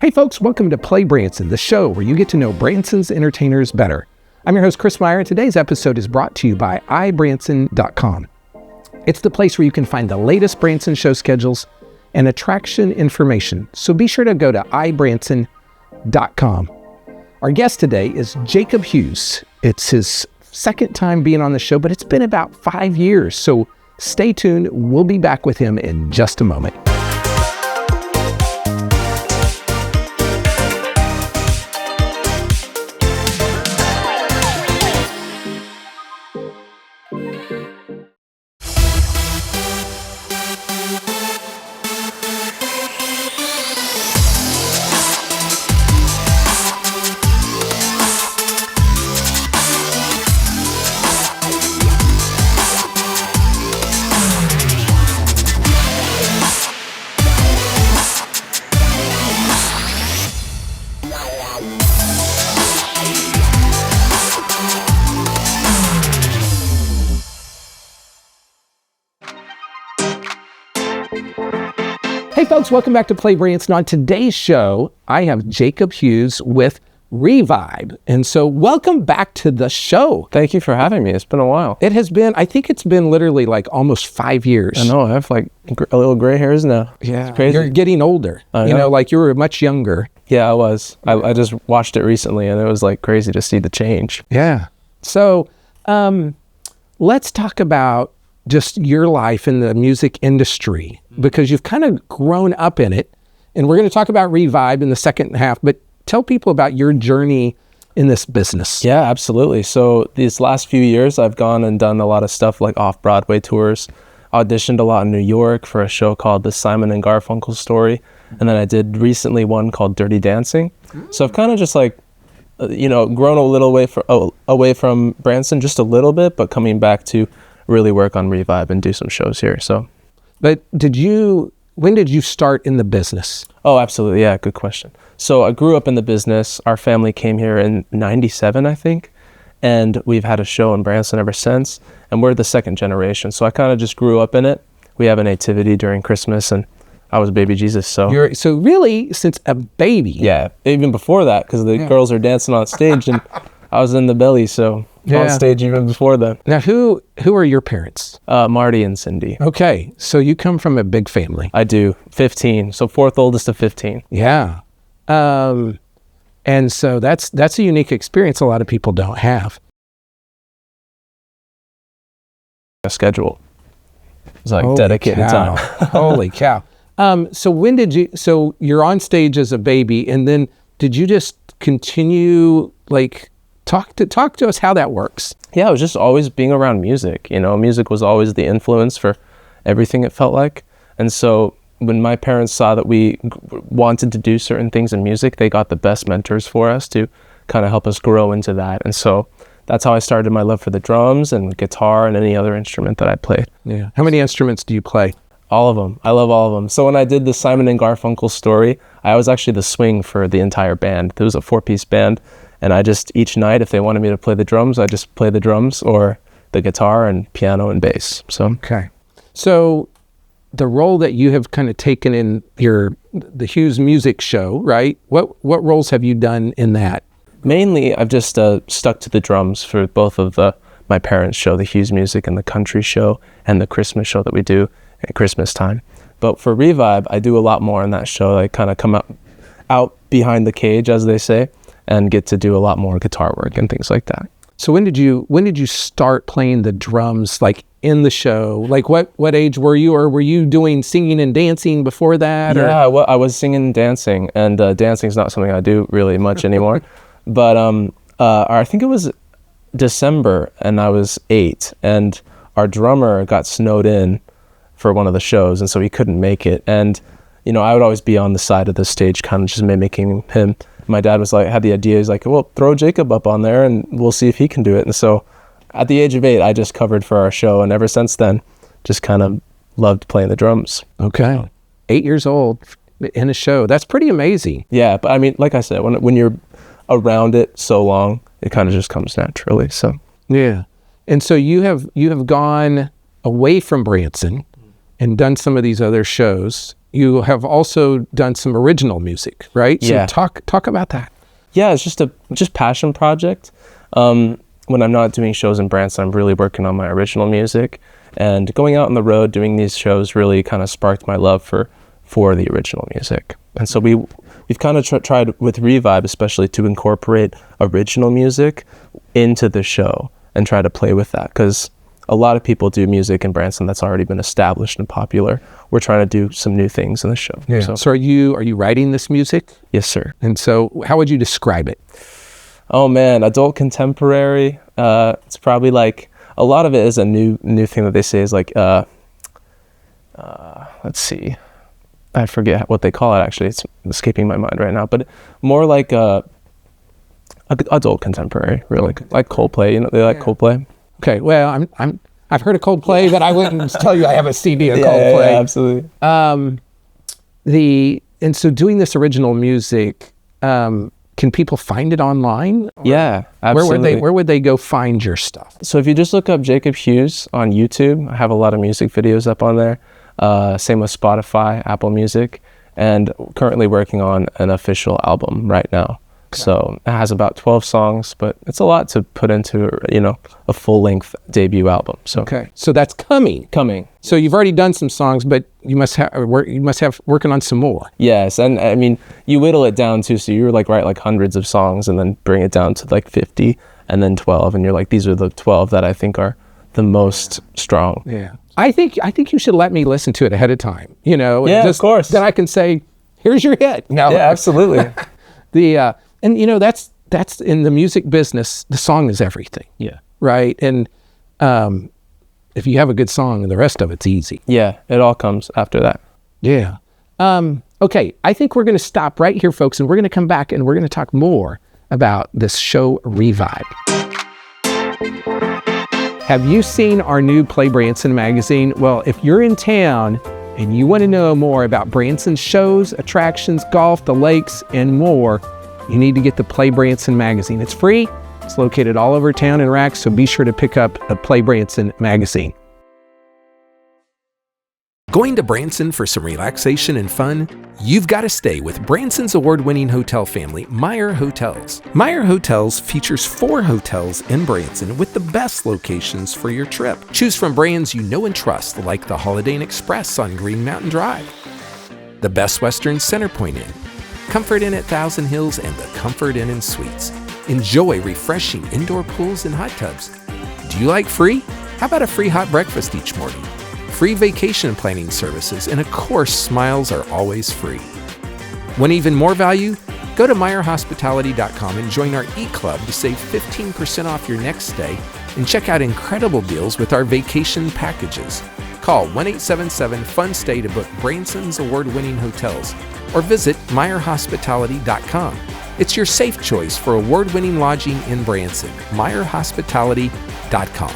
Hey folks, welcome to PlayBranson, the show where you get to know Branson's entertainers better. I'm your host, Chris Meyer, and today's episode is brought to you by iBranson.com. It's the place where you can find the latest Branson show schedules and attraction information, so be sure to go to iBranson.com. Our guest today is Jacob Hughes. It's his second time being on the show, but it's been about 5 years, so stay tuned. We'll be back with him in just a moment. Hey folks, welcome back to PlayBranson. On today's show, I have Jacob Hughes with Revibe. And so welcome back to the show. Thank you for having me. It's been a while. It has been, I think it's been literally like almost 5 years. I know, I have like a little gray hairs now. Yeah, it's crazy. You're getting older. I know. You know, like you were much younger. Yeah, I was. I just watched it recently and it was like crazy to see the change. Yeah. So let's talk about just your life in the music industry, because you've kind of grown up in it. And we're going to talk about Revibe in the second half, but tell people about your journey in this business. Yeah, absolutely. So these last few years, I've gone and done a lot of stuff like off-Broadway tours, auditioned a lot in New York for a show called The Simon and Garfunkel Story. And then I did recently one called Dirty Dancing. So I've kind of just like, grown a little away from Branson just a little bit, but coming back to really work on Revibe and do some shows here. So, but when did you start in the business? Oh, absolutely. Yeah, good question. So I grew up in the business. Our family came here in 97, I think. And we've had a show in Branson ever since. And we're the second generation. So I kind of just grew up in it. We have a nativity during Christmas and I was baby Jesus. So so really, since a baby. Yeah, even before that, because the girls are dancing on stage and I was in the belly. So on stage even before then. Now, who are your parents? Marty and Cindy. Okay, so you come from a big family. I do. 15. So fourth oldest of 15. Yeah. And so that's a unique experience a lot of people don't have. A schedule. It's like dedicated time. Holy cow. So you're on stage as a baby, and then did you just continue, like, talk to us how that works? Yeah, it was just always being around music. Music was always the influence for everything, it felt like. And so when my parents saw that we wanted to do certain things in music, they got the best mentors for us to kind of help us grow into that. And so that's how I started my love for the drums and guitar and any other instrument that I played. Yeah. How many instruments do you play? All of them. I love all of them. So when I did the Simon and Garfunkel Story, I was actually the swing for the entire band. There was a 4-piece band. And I just, each night, if they wanted me to play the drums, I just play the drums or the guitar and piano and bass. So okay. So the role that you have kind of taken in the Hughes music show, right? What roles have you done in that? Mainly, I've just stuck to the drums for both of my parents' show, the Hughes music and the country show, and the Christmas show that we do at Christmas time. But for Revibe, I do a lot more in that show. I kind of come out behind the cage, as they say, and get to do a lot more guitar work and things like that. So when did you start playing the drums, like in the show? Like what age were you, or were you doing singing and dancing before that? Yeah, I was singing and dancing, and dancing is not something I do really much anymore. But I think it was December, and I was 8, and our drummer got snowed in for one of the shows, and so he couldn't make it. And I would always be on the side of the stage, kind of just mimicking him. My dad had the idea. He's like, well, throw Jacob up on there and we'll see if he can do it. And so at the age of 8, I just covered for our show. And ever since then, just kind of loved playing the drums. Okay. 8 years old in a show. That's pretty amazing. Yeah. But I mean, like I said, when you're around it so long, it kind of just comes naturally. So yeah. And so you have gone away from Branson and done some of these other shows, you have also done some original music, right? So Yeah. talk about that. Yeah, it's just passion project. When I'm not doing shows in Branson, I'm really working on my original music, and going out on the road doing these shows really kind of sparked my love for the original music. And so we've kind of tried with Revibe especially to incorporate original music into the show and try to play with that, because a lot of people do music in Branson that's already been established and popular. We're trying to do some new things in the show. Yeah. So are you writing this music? Yes, sir. And so how would you describe it? Oh man, adult contemporary. It's probably like, a lot of it is a new thing that they say is like, let's see, I forget what they call it actually. It's escaping my mind right now, but more like adult contemporary, really, like Coldplay. You know, they like Coldplay. Okay, well, I've heard of Coldplay, but I wouldn't tell you I have a CD of Yeah, Coldplay. yeah, absolutely. And so doing this original music, can people find it online? Yeah, absolutely. Where would they go find your stuff? So if you just look up Jacob Hughes on YouTube, I have a lot of music videos up on there. Same with Spotify, Apple Music, and currently working on an official album right now. Okay. So it has about 12 songs, but it's a lot to put into, a full-length debut album. So okay, so that's coming. So you've already done some songs, but you must have working on some more. Yes, and I mean, you whittle it down too. So you write like hundreds of songs and then bring it down to like 50 and then 12, and you're like, these are the 12 that I think are the most strong. Yeah. I think you should let me listen to it ahead of time. Yeah, of course. Then I can say, here's your hit. No. Yeah, absolutely. And that's in the music business, the song is everything. Yeah. Right. And if you have a good song, the rest of it's easy. Yeah, it all comes after that. Yeah. Okay, I think we're going to stop right here, folks, and we're going to come back and we're going to talk more about this show Revibe. Have you seen our new PlayBranson magazine? Well, if you're in town and you want to know more about Branson's shows, attractions, golf, the lakes, and more, you need to get the PlayBranson magazine. It's free. It's located all over town in racks, so be sure to pick up a PlayBranson magazine. Going to Branson for some relaxation and fun? You've got to stay with Branson's award-winning hotel family, Meyer Hotels. Meyer Hotels features 4 hotels in Branson with the best locations for your trip. Choose from brands you know and trust, like the Holiday Inn Express on Green Mountain Drive, the Best Western Centerpoint Inn, Comfort Inn at Thousand Hills, and the Comfort Inn and Suites. Enjoy refreshing indoor pools and hot tubs. Do you like free? How about a free hot breakfast each morning? Free vacation planning services, and of course, smiles are always free. Want even more value? Go to MeyerHospitality.com and join our e-club to save 15% off your next stay and check out incredible deals with our vacation packages. Call 1-877-FUN-STAY to book Branson's award-winning hotels or visit MeyerHospitality.com. It's your safe choice for award-winning lodging in Branson. MeyerHospitality.com.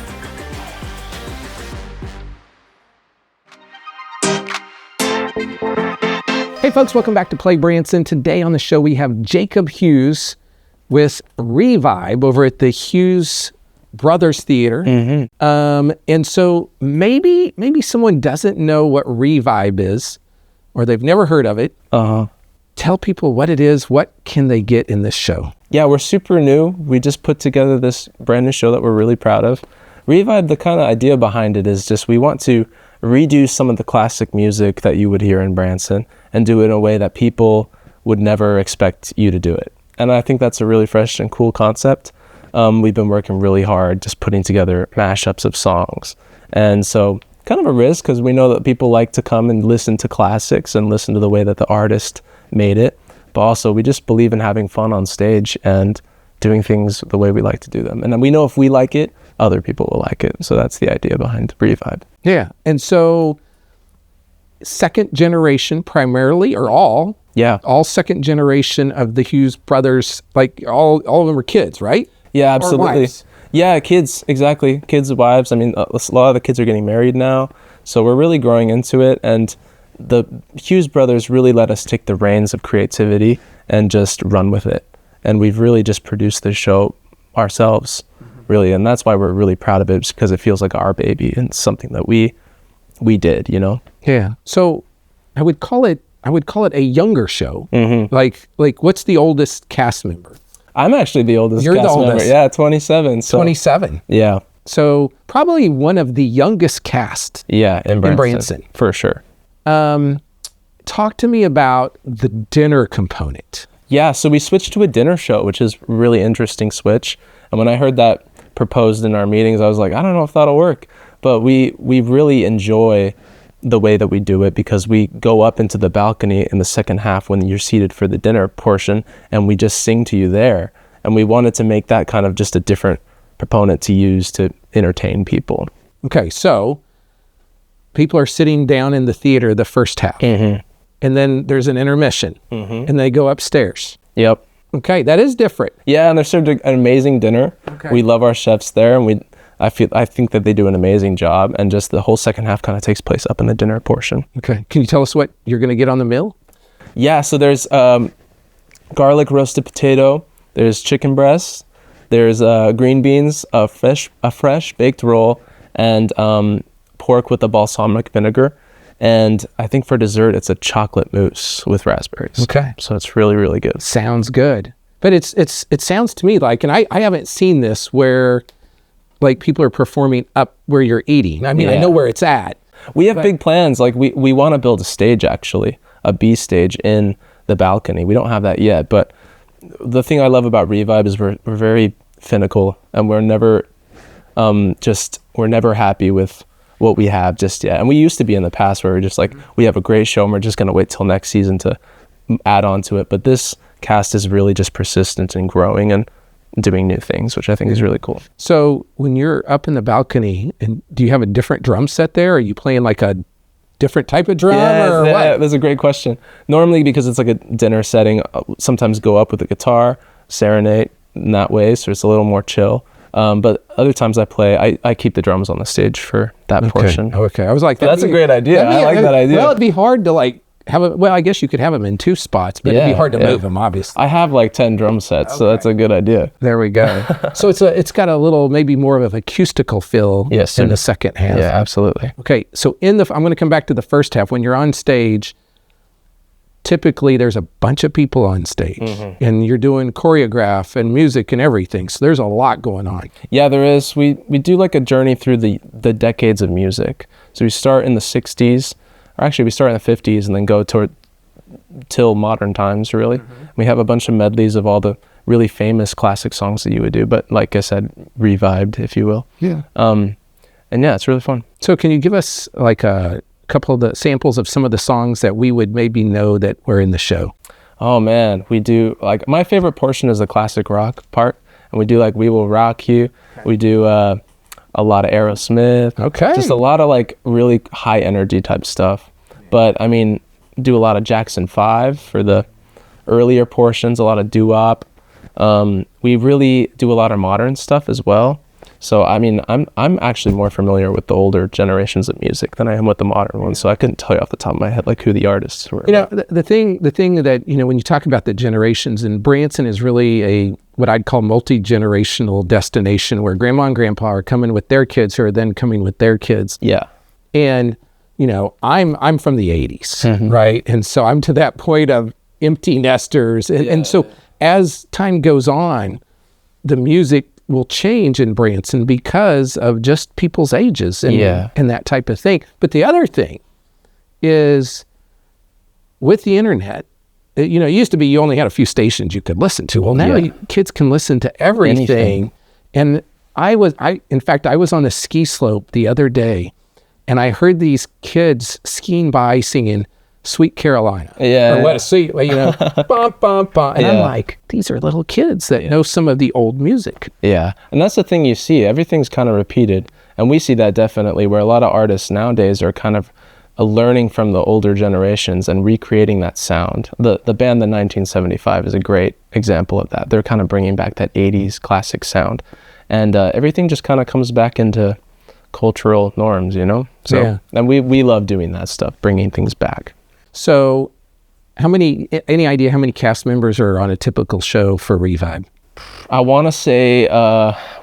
Hey folks, welcome back to PlayBranson. Today on the show we have Jacob Hughes with Revibe over at the Hughes Brothers Theater. Mm-hmm. And so maybe someone doesn't know what Revibe is, or they've never heard of it. Tell people what it is. What can they get in this show? Yeah, we're super new. We just put together this brand new show that we're really proud of. Revibe, the kind of idea behind it is just we want to redo some of the classic music that you would hear in Branson and do it in a way that people would never expect you to do it. And I think that's a really fresh and cool concept. We've been working really hard just putting together mashups of songs. And so kind of a risk, because we know that people like to come and listen to classics and listen to the way that the artist made it. But also we just believe in having fun on stage and doing things the way we like to do them. And then we know if we like it, other people will like it. So that's the idea behind Revibe. Yeah. And so second generation primarily, or all? Yeah. All second generation of the Hughes brothers, like all of them are kids, right? Yeah, absolutely. Or wives. Yeah, kids, exactly. Kids, wives. I mean, a lot of the kids are getting married now. So we're really growing into it. And the Hughes brothers really let us take the reins of creativity and just run with it. And we've really just produced this show ourselves, really. And that's why we're really proud of it, because it feels like our baby and something that we did, Yeah. So I would call it a younger show. Like what's the oldest cast member? I'm actually the oldest You're cast the member. oldest. Yeah, 27. So, 27. Yeah. So probably one of the youngest cast. Yeah, in Branson. Branson. For sure. Talk to me about the dinner component. Yeah, so we switched to a dinner show, which is a really interesting switch. And when I heard that proposed in our meetings, I was like, I don't know if that'll work. But we really enjoy the way that we do it, because we go up into the balcony in the second half when you're seated for the dinner portion, and we just sing to you there. And we wanted to make that kind of just a different proponent to use to entertain people. Okay, so people are sitting down in the theater the first half, and then there's an intermission, and they go upstairs. Yep. Okay, that is different. Yeah, and they're served an amazing dinner. Okay. We love our chefs there, and I think that they do an amazing job, and just the whole second half kind of takes place up in the dinner portion. Okay, can you tell us what you're going to get on the meal? Yeah, so there's garlic roasted potato, there's chicken breast, there's green beans, a fresh baked roll, and pork with a balsamic vinegar. And I think for dessert, it's a chocolate mousse with raspberries. Okay. So it's really, really good. Sounds good. But it sounds to me like, and I haven't seen this where like people are performing up where you're eating. I mean, I know where it's at. We have big plans. Like we want to build a stage, actually, a B stage in the balcony. We don't have that yet. But the thing I love about Revive is we're very finical, and we're never happy with what we have just yet. And we used to be in the past where we're just like, we have a great show and we're just going to wait till next season to add on to it. But this cast is really just persistent and growing and doing new things, which I think is really cool. So when you're up in the balcony, and do you have a different drum set there? Are you playing like a different type of drum or what? That's a great question. Normally, because it's like a dinner setting, I'll sometimes go up with a guitar, serenade in that way, so it's a little more chill. But other times I keep the drums on the stage for that portion. Okay. I was like, that's a great idea. I like that idea. Well, it'd be hard to like I guess you could have them in two spots, but it'd be hard to move them, obviously. I have like 10 drum sets, so that's a good idea. There we go. So it's got a little, maybe more of an acoustical feel in the second half. Yeah, absolutely. Okay. So I'm going to come back to the first half. When you're on stage, typically there's a bunch of people on stage, and you're doing choreograph and music and everything. So there's a lot going on. Yeah, there is. We do like a journey through the decades of music. So we start in the 60s, or actually we start in the 50s and then go till modern times, really. We have a bunch of medleys of all the really famous classic songs that you would do, but like I said, revived, if you will. Yeah. And yeah, it's really fun. So can you give us like a couple of the samples of some of the songs that we would maybe know that were in the show? Oh man, we do, like, my favorite portion is the classic rock part, and we do like We Will Rock You. We do a lot of Aerosmith. Okay. Just a lot of like really high energy type stuff. But I mean, do a lot of Jackson 5 for the earlier portions, a lot of doo-wop. We really do a lot of modern stuff as well. So I mean, I'm actually more familiar with the older generations of music than I am with the modern ones. So I couldn't tell you off the top of my head like who the artists were. You know, the thing that, you know, when you talk about the generations, and Branson is really what I'd call multi-generational destination, where grandma and grandpa are coming with their kids who are then coming with their kids. Yeah. And you know, I'm from the 80s, right? And so I'm to that point of empty nesters. And so as time goes on, the music will change in Branson because of just people's ages and that type of thing. But the other thing is, with the internet, you know, it used to be you only had a few stations you could listen to. Well, now kids can listen to everything. Anything. And in fact, I was on a ski slope the other day, and I heard these kids skiing by singing Sweet Carolina. Yeah. Or what a sweet, you know, bum, bum, bum. And I'm like, these are little kids that know some of the old music. Yeah. And that's the thing you see. Everything's kind of repeated. And we see that definitely, where a lot of artists nowadays are kind of learning from the older generations and recreating that sound. The band, the 1975, is a great example of that. They're kind of bringing back that 80s classic sound. And everything just kind of comes back into cultural norms, you know? So, and we love doing that stuff, bringing things back. So any idea how many cast members are on a typical show for Revive? I want to say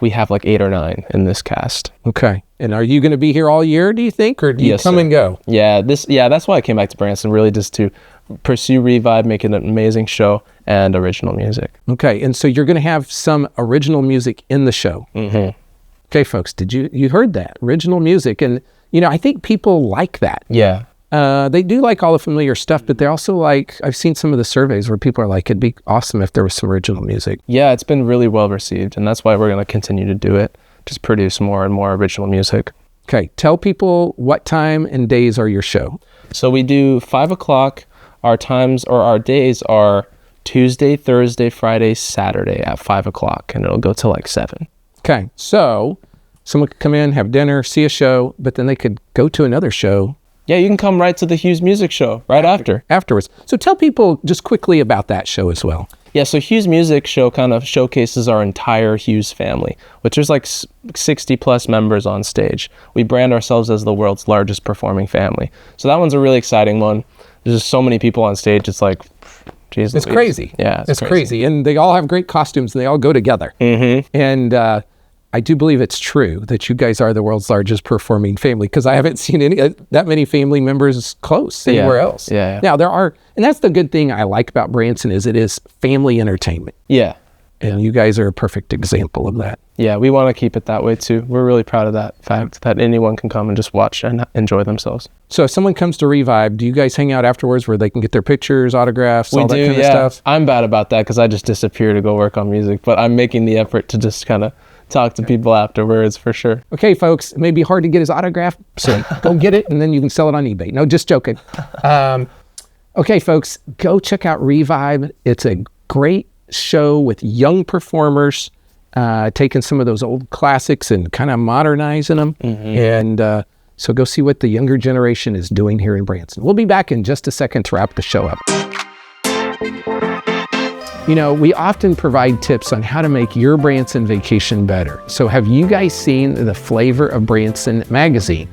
we have like 8 or 9 in this cast. Okay. And are you going to be here all year, do you think, or do you come and go? Yeah, that's why I came back to Branson, really just to pursue Revive, make it an amazing show, and original music. Okay, and so you're going to have some original music in the show. Mm-hmm. Okay, folks, you heard that? Original music. And, I think people like that. Yeah. They do like all the familiar stuff, but they also like, I've seen some of the surveys where people are like, it'd be awesome if there was some original music. Yeah, it's been really well received, and that's why we're going to continue to do it. Just produce more and more original music. Okay, tell people what time and days are your show. So we do 5 o'clock. Our times or our days are Tuesday, Thursday, Friday, Saturday at 5 o'clock, and it'll go till like 7. Okay, so someone could come in, have dinner, see a show, but then they could go to another show. Yeah, you can come right to the Hughes Music Show afterwards. So tell people just quickly about that show as well. Yeah, so Hughes Music Show kind of showcases our entire Hughes family, which there's like 60 plus members on stage. We brand ourselves as the world's largest performing family. So that one's a really exciting one. There's just so many people on stage. It's like, geez, it's crazy. Yeah, it's crazy. And they all have great costumes and they all go together. Mm-hmm. And I do believe it's true that you guys are the world's largest performing family, because I haven't seen that many family members close anywhere else. Yeah. Now there are, and that's the good thing I like about Branson is it is family entertainment. Yeah. And you guys are a perfect example of that. Yeah, we want to keep it that way too. We're really proud of that fact that anyone can come and just watch and enjoy themselves. So if someone comes to Revive, do you guys hang out afterwards where they can get their pictures, autographs, all that kind of stuff? I'm bad about that because I just disappear to go work on music, but I'm making the effort to just kind of talk to people afterwards for sure. Okay, folks, it may be hard to get his autograph, so go get it and then you can sell it on eBay. No, just joking. Okay, folks, go check out Revive. It's a great show with young performers taking some of those old classics and kind of modernizing them. Mm-hmm. And so go see what the younger generation is doing here in Branson. We'll be back in just a second to wrap the show up. We often provide tips on how to make your Branson vacation better. So have you guys seen the Flavor of Branson magazine?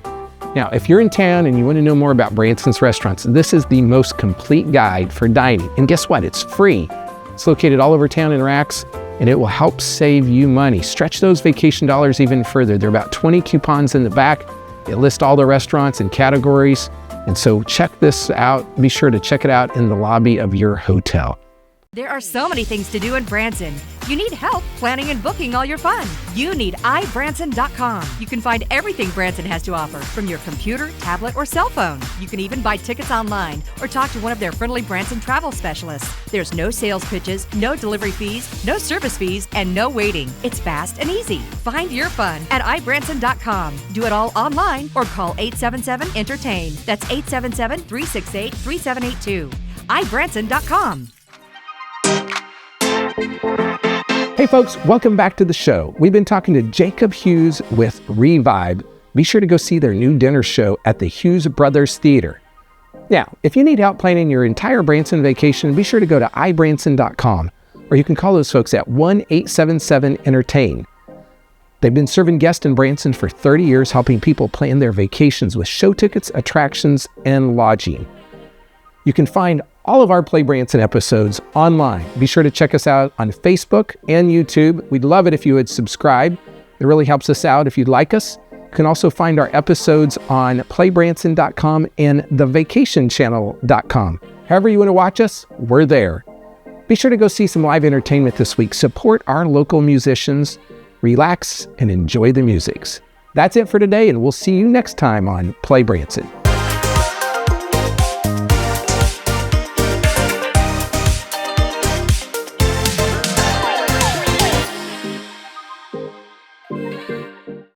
Now, if you're in town and you want to know more about Branson's restaurants, this is the most complete guide for dining. And guess what? It's free. It's located all over town in racks, and it will help save you money. Stretch those vacation dollars even further. There are about 20 coupons in the back. They list all the restaurants and categories. And so check this out. Be sure to check it out in the lobby of your hotel. There are so many things to do in Branson. You need help planning and booking all your fun. You need iBranson.com. You can find everything Branson has to offer from your computer, tablet, or cell phone. You can even buy tickets online or talk to one of their friendly Branson travel specialists. There's no sales pitches, no delivery fees, no service fees, and no waiting. It's fast and easy. Find your fun at iBranson.com. Do it all online or call 877-ENTERTAIN. That's 877-368-3782. iBranson.com. Hey folks, welcome back to the show. We've been talking to Jacob Hughes with Revive. Be sure to go see their new dinner show at the Hughes Brothers Theater. Now, if you need help planning your entire Branson vacation, be sure to go to iBranson.com, or you can call those folks at 1-877-ENTERTAIN. They've been serving guests in Branson for 30 years, helping people plan their vacations with show tickets, attractions, and lodging. You can find all of our PlayBranson episodes online. Be sure to check us out on Facebook and YouTube. We'd love it if you would subscribe. It really helps us out if you'd like us. You can also find our episodes on PlayBranson.com and thevacationchannel.com. However you want to watch us, we're there. Be sure to go see some live entertainment this week. Support our local musicians, relax, and enjoy the musics. That's it for today, and we'll see you next time on PlayBranson.